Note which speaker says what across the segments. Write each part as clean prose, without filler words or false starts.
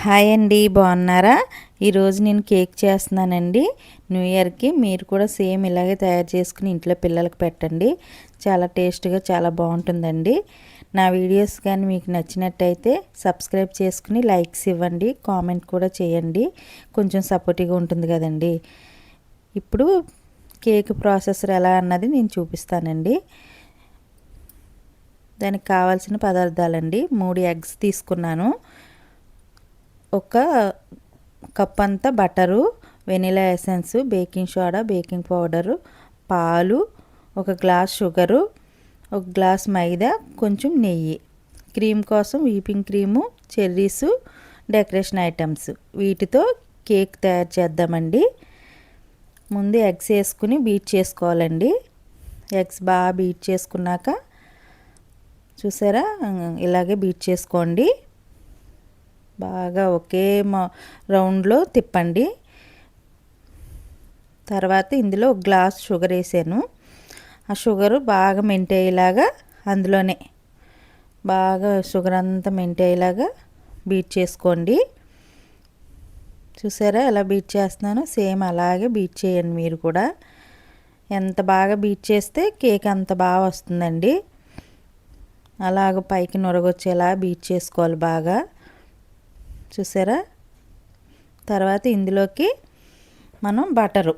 Speaker 1: Hi అండి, బాగున్నారా? ఈరోజు నేను కేక్ చేస్తున్నానండి. న్యూ ఇయర్కి మీరు కూడా సేమ్ ఇలాగే తయారు చేసుకుని ఇంట్లో పిల్లలకు పెట్టండి. చాలా టేస్ట్గా చాలా బాగుంటుందండి. నా వీడియోస్ కానీ మీకు నచ్చినట్టయితే సబ్స్క్రైబ్ చేసుకుని లైక్స్ ఇవ్వండి, కామెంట్ కూడా చేయండి. కొంచెం సపోర్టివ్గా ఉంటుంది కదండి. ఇప్పుడు కేక్ ప్రాసెసర్ ఎలా అన్నది నేను చూపిస్తానండి. దానికి కావాల్సిన పదార్థాలండి: 3 ఎగ్స్ తీసుకున్నాను, ఒక కప్ అంతా butter, vanilla essence, baking soda, baking powder, పాలు, ఒక గ్లాస్ షుగరు, ఒక గ్లాస్ మైదా, కొంచెం నెయ్యి. క్రీమ్ కోసం వీపింగ్ క్రీము, చెర్రీసు, డెకరేషన్ ఐటమ్స్. వీటితో కేక్ తయారు చేద్దామండి. ముందు ఎగ్స్ వేసుకుని బీట్ చేసుకోవాలండి. ఎగ్స్ బాగా బీట్ చేసుకున్నాక చూసారా, ఇలాగే బీట్ చేసుకోండి. బాగా ఒకే రౌండ్లో తిప్పండి. తర్వాత ఇందులో ఒక గ్లాస్ షుగర్ వేసాను. ఆ షుగరు బాగా మెంట్ అయ్యేలాగా అందులోనే బాగా షుగర్ అంతా మెంట్ అయ్యేలాగా బీట్ చేసుకోండి. చూసారా ఎలా బీట్ చేస్తున్నానో? సేమ్ అలాగే బీట్ చేయండి మీరు కూడా. ఎంత బాగా బీట్ చేస్తే కేక్ అంత బాగా వస్తుందండి. అలాగ పైకి నొరగొచ్చేలా బీట్ చేసుకోవాలి బాగా. చూసారా? తర్వాత ఇందులోకి మనం బటరు,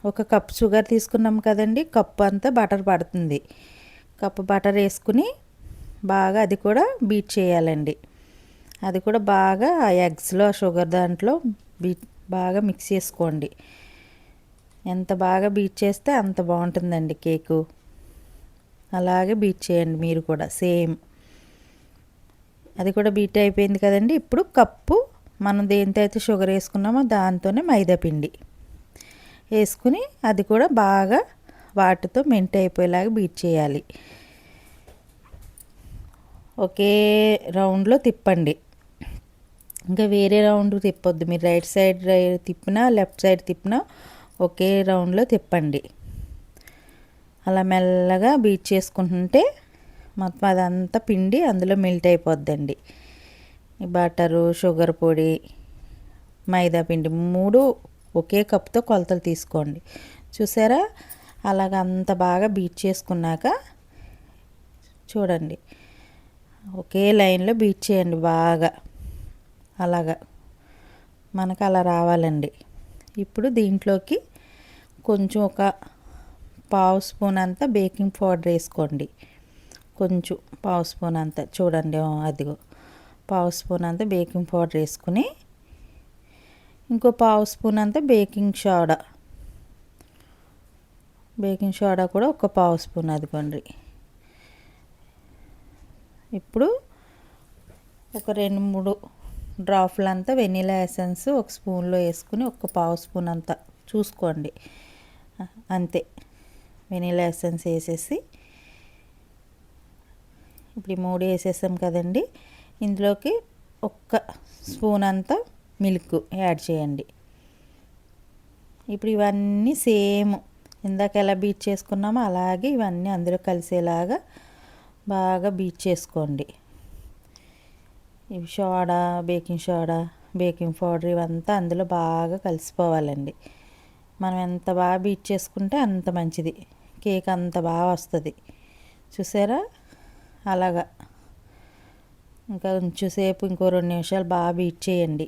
Speaker 1: ఒక కప్ షుగర్ తీసుకున్నాం కదండి, కప్పు అంతా బటర్ పడుతుంది. కప్పు బటర్ వేసుకుని బాగా అది కూడా బీట్ చేయాలండి. అది కూడా బాగా ఆ ఎగ్స్లో షుగర్ దాంట్లో బాగా మిక్స్ చేసుకోండి. ఎంత బాగా బీట్ చేస్తే అంత బాగుంటుందండి కేకు. అలాగే బీట్ చేయండి మీరు కూడా సేమ్. అది కూడా బీట్ అయిపోయింది కదండి. ఇప్పుడు కప్పు మనం దేంతో అయితే షుగర్ వేసుకున్నామో దాంతోనే మైదా పిండి వేసుకుని అది కూడా బాగా వాటితో మెంట్ అయిపోయేలాగా బీట్ చేయాలి. ఒకే రౌండ్లో తిప్పండి, ఇంకా వేరే రౌండ్ తిప్పొద్దు. మీరు రైట్ సైడ్ తిప్పినా లెఫ్ట్ సైడ్ తిప్పినా ఒకే రౌండ్లో తిప్పండి. అలా మెల్లగా బీట్ చేసుకుంటుంటే మొత్తం అదంతా పిండి అందులో మెల్ట్ అయిపోద్దండి. బటరు, షుగర్ పొడి, మైదా పిండి 3 ఒకే కప్తో కొలతలు తీసుకోండి. చూసారా? అలాగ అంత బాగా బీట్ చేసుకున్నాక చూడండి, ఒకే లైన్లో బీట్ చేయండి బాగా. అలాగా మనకు అలా రావాలండి. ఇప్పుడు దీంట్లోకి కొంచెం ఒక పావు స్పూన్ అంతా బేకింగ్ పౌడర్ వేసుకోండి. కొంచెం పావు స్పూన్ అంతా, చూడండి అదిగో పావు స్పూన్ అంతా బేకింగ్ పౌడర్ వేసుకుని ఇంకో పావు స్పూన్ అంతా బేకింగ్ సోడా కూడా ఒక పావు స్పూన్ అదిగోండి. ఇప్పుడు ఒక 2-3 డ్రాప్లు అంతా వెనిలా ఎసెన్స్ ఒక స్పూన్లో వేసుకుని ఒక పావు స్పూన్ అంతా చూసుకోండి. అంతే, వెనిలా ఎసెన్స్ వేసేసి ఇప్పుడు ఈ 3 వేసేసాం కదండి. ఇందులోకి ఒక్క స్పూన్ అంతా మిల్క్ యాడ్ చేయండి. ఇప్పుడు ఇవన్నీ సేమ్ ఇందాక ఎలా బీట్ చేసుకున్నామో అలాగే ఇవన్నీ అందులో కలిసేలాగా బాగా బీట్ చేసుకోండి. ఇవి soda, baking soda, baking powder ఇవంతా అందులో బాగా కలిసిపోవాలండి. మనం ఎంత బాగా బీట్ చేసుకుంటే అంత మంచిది, కేక్ అంత బాగా వస్తుంది. చూసారా? అలాగా ఇంకా కొంచెంసేపు, ఇంకో 2 నిమిషాలు బాగా బీట్ చేయండి.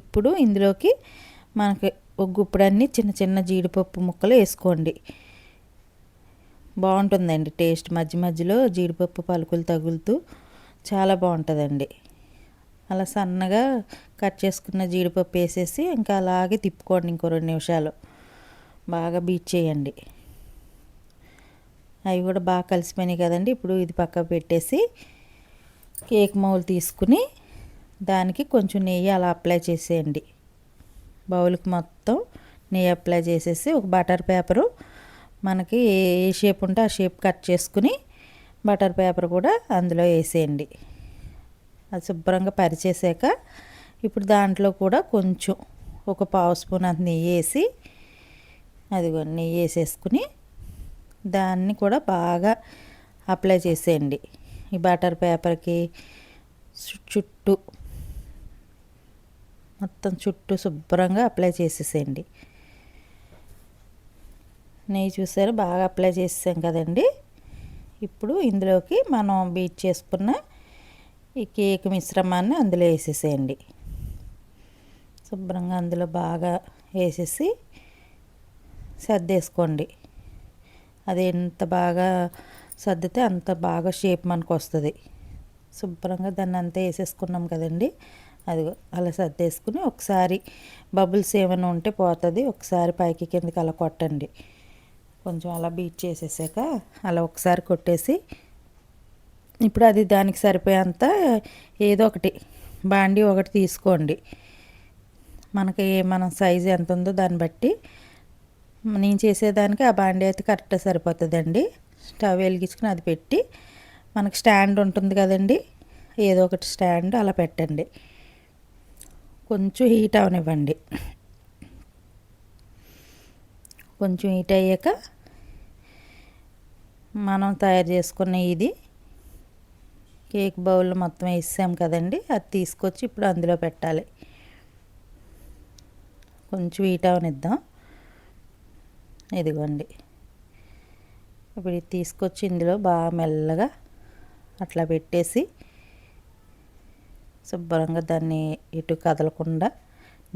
Speaker 1: ఇప్పుడు ఇందులోకి మనకి ఒక గుప్పుడన్ని చిన్న చిన్న జీడిపప్పు ముక్కలు వేసుకోండి. బాగుంటుందండి టేస్ట్. మధ్య మధ్యలో జీడిపప్పు పలుకులు తగులుతూ చాలా బాగుంటుందండి. అలా సన్నగా కట్ చేసుకున్న జీడిపప్పు వేసేసి ఇంకా అలాగే తిప్పుకోండి. ఇంకో 2 నిమిషాలు బాగా బీట్ చేయండి. అవి కూడా బాగా కలిసిపోయినాయి కదండి. ఇప్పుడు ఇది పక్కకు పెట్టేసి కేక్ మౌల్ తీసుకుని దానికి కొంచెం నెయ్యి అలా అప్లై చేసేయండి. బౌల్కి మొత్తం నెయ్యి అప్లై చేసేసి ఒక బటర్ పేపరు మనకి ఏ షేప్ ఉంటే ఆ షేప్ కట్ చేసుకుని బటర్ పేపర్ కూడా అందులో వేసేయండి. అది శుభ్రంగా పరిచేసాక ఇప్పుడు దాంట్లో కూడా కొంచెం ఒక పావు స్పూన్ అంత నెయ్యి వేసి, అదిగో నెయ్యి వేసేసుకుని దాన్ని కూడా బాగా అప్లై చేసేయండి. ఈ బటర్ పేపర్కి చుట్టూ మొత్తం చుట్టూ శుభ్రంగా అప్లై చేసేసేయండి. నెయ్యి చూసారా బాగా అప్లై చేసాం కదండి. ఇప్పుడు ఇందులోకి మనం బీట్ చేసుకున్న ఈ కేక్ మిశ్రమాన్ని అందులో వేసేసేయండి. శుభ్రంగా అందులో బాగా వేసేసి సర్దేసుకోండి. అది ఎంత బాగా సర్దితే అంత బాగా షేప్ మనకు వస్తుంది. శుభ్రంగా దాన్ని అంతా వేసేసుకున్నాం కదండి. అది అలా సర్దేసుకుని ఒకసారి బబుల్స్ ఏమైనా ఉంటే పోతుంది, ఒకసారి పైకి కిందకి అలా కొట్టండి. కొంచెం అలా బీట్ చేసేసాక అలా ఒకసారి కొట్టేసి ఇప్పుడు అది దానికి సరిపోయేంత ఏదో ఒకటి బాండీ ఒకటి తీసుకోండి. మనకి మన సైజు ఎంత ఉందో దాన్ని బట్టి నేను చేసేదానికి ఆ బాండీ అయితే కరెక్ట్గా సరిపోతుందండి. స్టవ్ వెలిగించుకుని అది పెట్టి మనకి స్టాండ్ ఉంటుంది కదండి, ఏదో ఒకటి స్టాండ్ అలా పెట్టండి. కొంచెం హీట్ అవనివ్వండి. కొంచెం హీట్ అయ్యాక మనం తయారు చేసుకున్న ఇది కేక్ బౌల్ మొత్తం వేసాం కదండి, అది తీసుకొచ్చి ఇప్పుడు అందులో పెట్టాలి. కొంచెం హీట్ అవనిద్దాం. ఇదిగోండి, ఇప్పుడు ఇది తీసుకొచ్చి ఇందులో బాగా మెల్లగా అట్లా పెట్టేసి శుభ్రంగా దాన్ని ఇటు కదలకుండా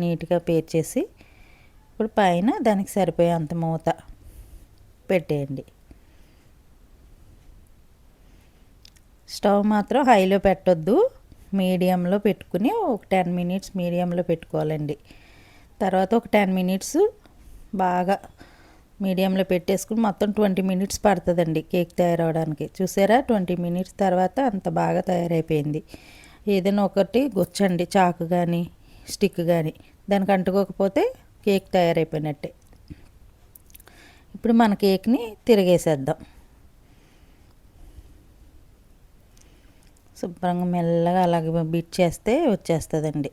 Speaker 1: నీట్గా పేర్చేసి ఇప్పుడు పైన దానికి సరిపోయేంత మూత పెట్టేయండి. స్టవ్ మాత్రం హైలో పెట్టొద్దు, మీడియంలో పెట్టుకుని ఒక 10 మినిట్స్ మీడియంలో పెట్టుకోవాలండి. తర్వాత ఒక 10 మినిట్స్ బాగా మీడియంలో పెట్టేసుకుని మొత్తం 20 మినిట్స్ పడుతుందండి కేక్ తయారవడానికి. చూసారా 20 మినిట్స్ తర్వాత అంత బాగా తయారైపోయింది. ఏదైనా ఒకటి గుచ్చండి, చాకు కానీ స్టిక్ కానీ, దానికి అంటుకోకపోతే కేక్ తయారైపోయినట్టే. ఇప్పుడు మన కేక్ని తిరిగేసేద్దాం. శుభ్రంగా మెల్లగా అలాగే బీట్ చేస్తే వచ్చేస్తుందండి.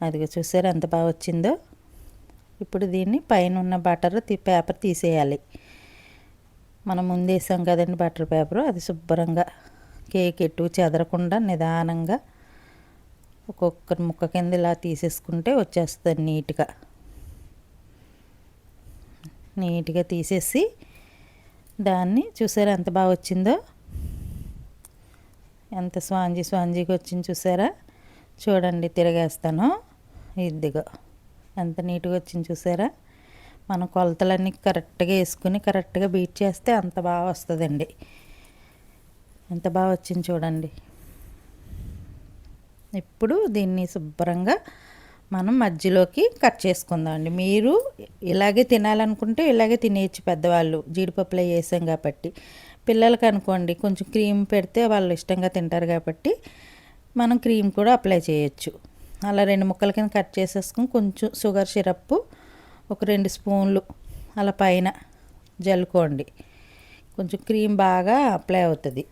Speaker 1: అది చూసారా ఎంత బాగా వచ్చిందో. ఇప్పుడు దీన్ని పైన ఉన్న బటర్ పేపర్ తీసేయాలి. మనం ముందు వేసాం కదండి బటర్ పేపరు, అది శుభ్రంగా కేక్ ఎటు చెదరకుండా నిదానంగా ఒక్కొక్క ముక్క కింద ఇలా తీసేసుకుంటే వచ్చేస్తుంది నీట్గా తీసేసి దాన్ని చూసారా ఎంత బాగా వచ్చిందో, ఎంత స్వాంజీగా వచ్చింది చూసారా. చూడండి తిరగేస్తాను, ఇదిగో ఎంత నీట్గా వచ్చింది చూసారా. మన కొలతలన్నీ కరెక్ట్గా వేసుకుని కరెక్ట్గా బీట్ చేస్తే అంత బాగా వస్తుందండి. ఎంత బాగా వచ్చింది చూడండి. ఇప్పుడు దీన్ని శుభ్రంగా మనం మధ్యలోకి కట్ చేసుకుందామండి. మీరు ఇలాగే తినాలనుకుంటే ఇలాగే తినేయచ్చు పెద్దవాళ్ళు, జీడిపప్పులు వేసాం కాబట్టి. పిల్లలకి అనుకోండి కొంచెం క్రీమ్ పెడితే వాళ్ళు ఇష్టంగా తింటారు కాబట్టి మనం క్రీమ్ కూడా అప్లై చేయొచ్చు. అలా 2 ముక్కల కింద కట్ చేసేసుకుని కొంచెం షుగర్ సిరప్ ఒక 2 స్పూన్లు అలా పైన జల్లుకోండి. కొంచెం క్రీమ్ బాగా అప్లై అవుతుంది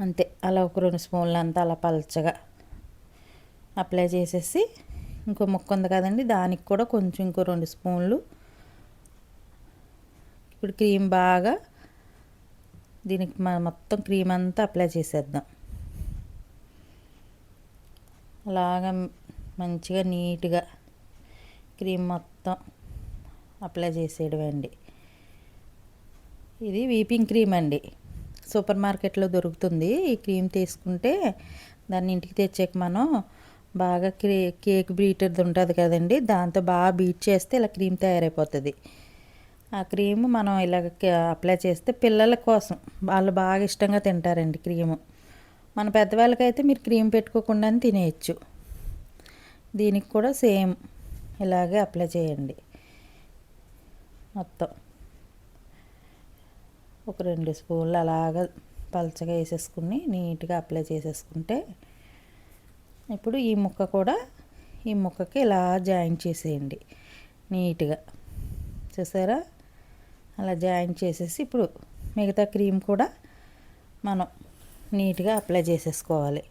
Speaker 1: అంతే. అలా ఒక 2 స్పూన్లు అంతా అలా పలచగా అప్లై చేసేసి ఇంకో ముక్క ఉంది కదండి, దానికి కూడా కొంచెం ఇంకో 2 స్పూన్లు. ఇప్పుడు క్రీమ్ బాగా దీనికి మొత్తం క్రీమ్ అంతా అప్లై చేసేద్దాం. అలాగా మంచిగా నీట్గా క్రీమ్ మొత్తం అప్లై చేసేయడం అండి. ఇది వీపింగ్ క్రీమ్ అండి, సూపర్ మార్కెట్లో దొరుకుతుంది. ఈ క్రీమ్ తీసుకుంటే దాన్ని ఇంటికి తెచ్చాక మనం బాగా కేక్ బీటర్ది ఉంటుంది కదండి, దాంతో బాగా బీట్ చేస్తే ఇలా క్రీమ్ తయారైపోతుంది. ఆ క్రీమ్ మనం ఇలాగ అప్లై చేస్తే పిల్లల కోసం వాళ్ళు బాగా ఇష్టంగా తింటారండి క్రీము. మన పెద్దవాళ్ళకైతే మీరు క్రీమ్ పెట్టుకోకుండా తినేయచ్చు. దీనికి కూడా సేమ్ ఇలాగే అప్లై చేయండి. మొత్తం ఒక 2 స్పూన్లు అలాగా పలచగా వేసేసుకుని నీట్గా అప్లై చేసేసుకుంటే ఇప్పుడు ఈ ముక్క కూడా ఈ ముక్కకి ఇలా జాయింట్ చేసేయండి నీట్గా. చూసారా అలా జాయింట్ చేసేసి ఇప్పుడు మిగతా క్రీమ్ కూడా మనం నీట్గా అప్లై చేసేసుకోవాలి.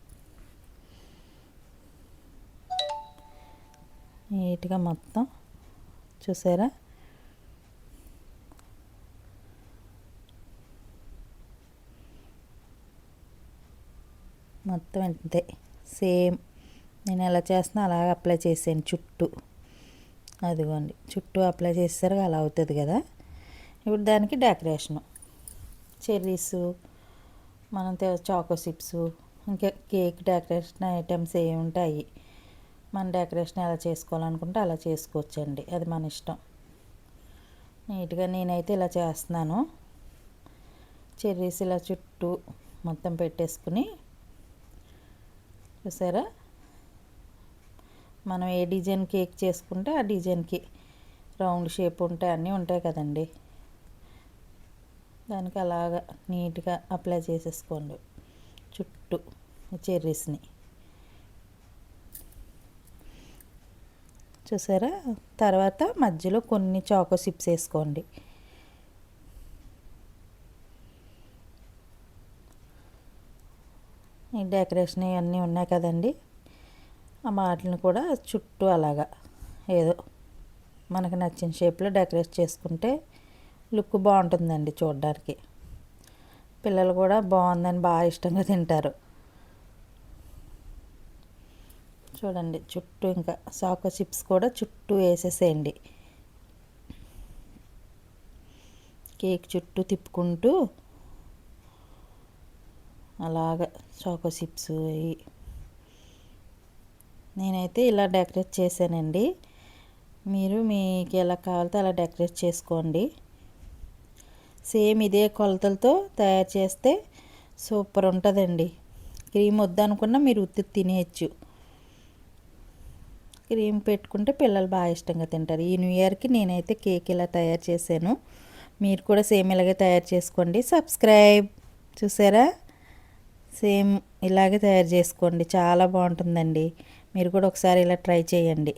Speaker 1: నీట్గా మొత్తం చూసారా. మొత్తం అంతే సేమ్ నేను ఎలా చేస్తున్నా అలాగ అప్లై చేసాను చుట్టూ. అదిగోండి చుట్టూ అప్లై చేసేసరికి అలా అవుతుంది కదా. ఇప్పుడు దానికి డెకరేషను చెర్రీస్, మనం చాకో చిప్స్, ఇంకా కేక్ డెకరేషన్ ఐటమ్స్ ఏమి ఉంటాయి. మన డెకరేషన్ ఎలా చేసుకోవాలనుకుంటే అలా చేసుకోవచ్చండి, అది మన ఇష్టం. నీట్గా నేనైతే ఇలా చేస్తున్నాను. చెర్రీస్ ఇలా చుట్టూ మొత్తం పెట్టేసుకుని, చూసారా మనం ఏ డిజైన్ కేక్ చేసుకుంటే ఆ డిజైన్కి రౌండ్ షేప్ ఉంటాయి, అన్నీ ఉంటాయి కదండి. దానికి అలాగా నీట్గా అప్లై చేసేసుకోండి చుట్టూ చెర్రీస్ని. చూసారా, తర్వాత మధ్యలో కొన్ని చాకో చిప్స్ వేసుకోండి. ఈ డెకరేషన్ ఇవన్నీ ఉన్నాయి కదండి, ఆ వాటిని కూడా చుట్టూ అలాగా ఏదో మనకు నచ్చిన షేప్లో డెకరేట్ చేసుకుంటే లుక్ బాగుంటుందండి చూడడానికి. పిల్లలు కూడా బాగుందని బాగా ఇష్టంగా తింటారు. చూడండి చుట్టూ ఇంకా చాకో చిప్స్ కూడా చుట్టూ వేసేసేయండి. కేక్ చుట్టూ తిప్పుకుంటూ అలాగ చాకో చిప్స్ నేనైతే ఇలా డెకరేట్ చేశానండి. మీరు మీకు ఎలా కావాలితే అలా డెకరేట్ చేసుకోండి. సేమ్ ఇదే కొలతలతో తయారు చేస్తే సూపర్ ఉంటుందండి. క్రీమ్ వద్దనుకున్నా మీరు ఉత్తి తినేయచ్చు. క్రీమ్ పెట్టుకుంటే పిల్లలు బాగా ఇష్టంగా తింటారు. ఈ న్యూ ఇయర్కి నేనైతే కేక్ ఇలా తయారు చేశాను. మీరు కూడా సేమ్ ఇలాగే తయారు చేసుకోండి. సబ్స్క్రైబ్. చూసారా, సేమ్ ఇలాగే తయారు చేసుకోండి, చాలా బాగుంటుందండి. మీరు కూడా ఒకసారి ఇలా ట్రై చేయండి.